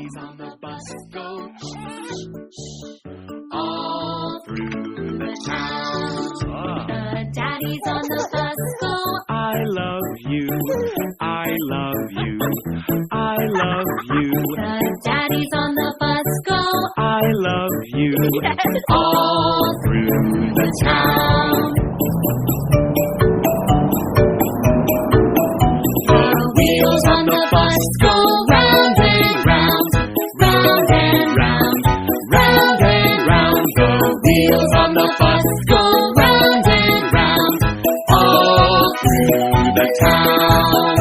mommies on the bus go all through the town. The daddies on the bus go, I love you, I love you, I love you. the daddies on the bus go, I love you, all through the town. The wheels on the bus go round and round, round and round, round and round. The wheels on the bus go round and round, all through the town.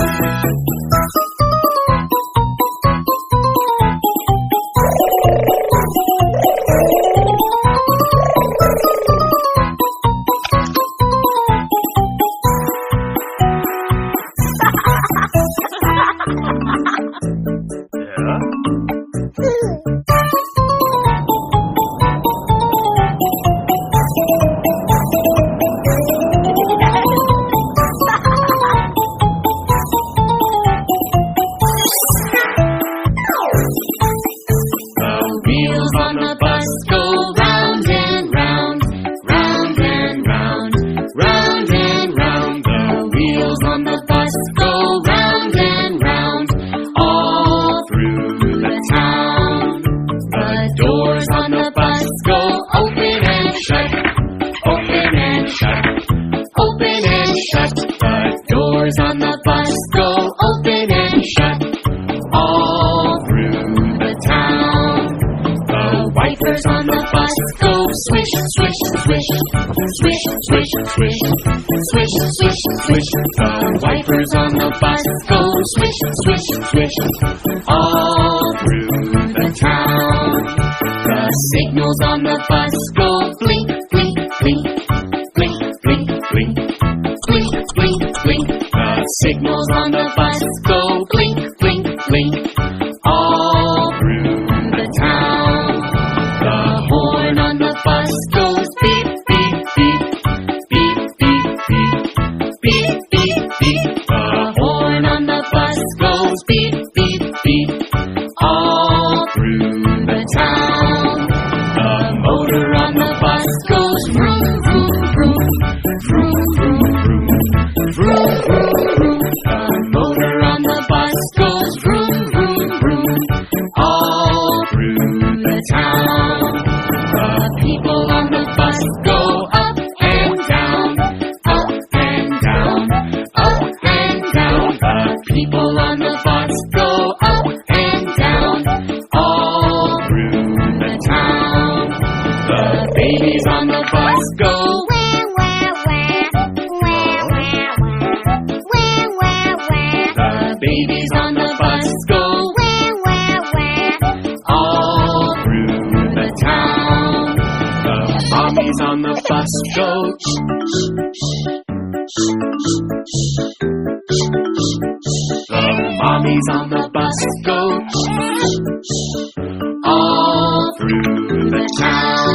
Wheels on the bus go round and round, round and round, round and round. The wheels on the bus go round and round, all through the town. The doors on the bus go open and shut, open and shut, open and shut. The doors on the bus go open and shut, all through the town. The wipers on the bus go swish, swish, swish, swish, swish, swish, swish, swish, swish. The wipers on the bus go swish, swish, swish, all through the town. The signals on the bus go blink, blink, blink, blink, blink, blink, blink, blink, blink. The signals on the bus go blink, blink, blink, all through the town. The horn on the bus goes beep, beep, beep, beep, beep, beep, beep, beep, beep. The horn on the bus goes beep, beep, beep, all through the town. The motor on the bus goes vroom, vroom, vroom, vroom, vroom, vroom, vroom, vroom, vroom. The motor on the bus goes vroom, vroom, vroom, all through the town. The people on the bus go up and down, up and down, up and down. The people on the bus go up and down, all through the town. The babies on the bus go wah, wah, wah, wah, wah, wah, wah, wah. The babies on the bus go Wah, wah, wah. all through the town. The mommies on the bus go the mommies on the bus go all through the town.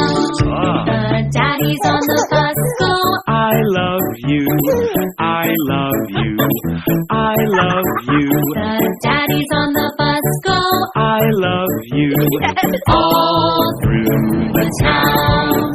The daddies on the bus go, I love you, I love you, I love you. the daddies on the bus go, I love you, all through the town.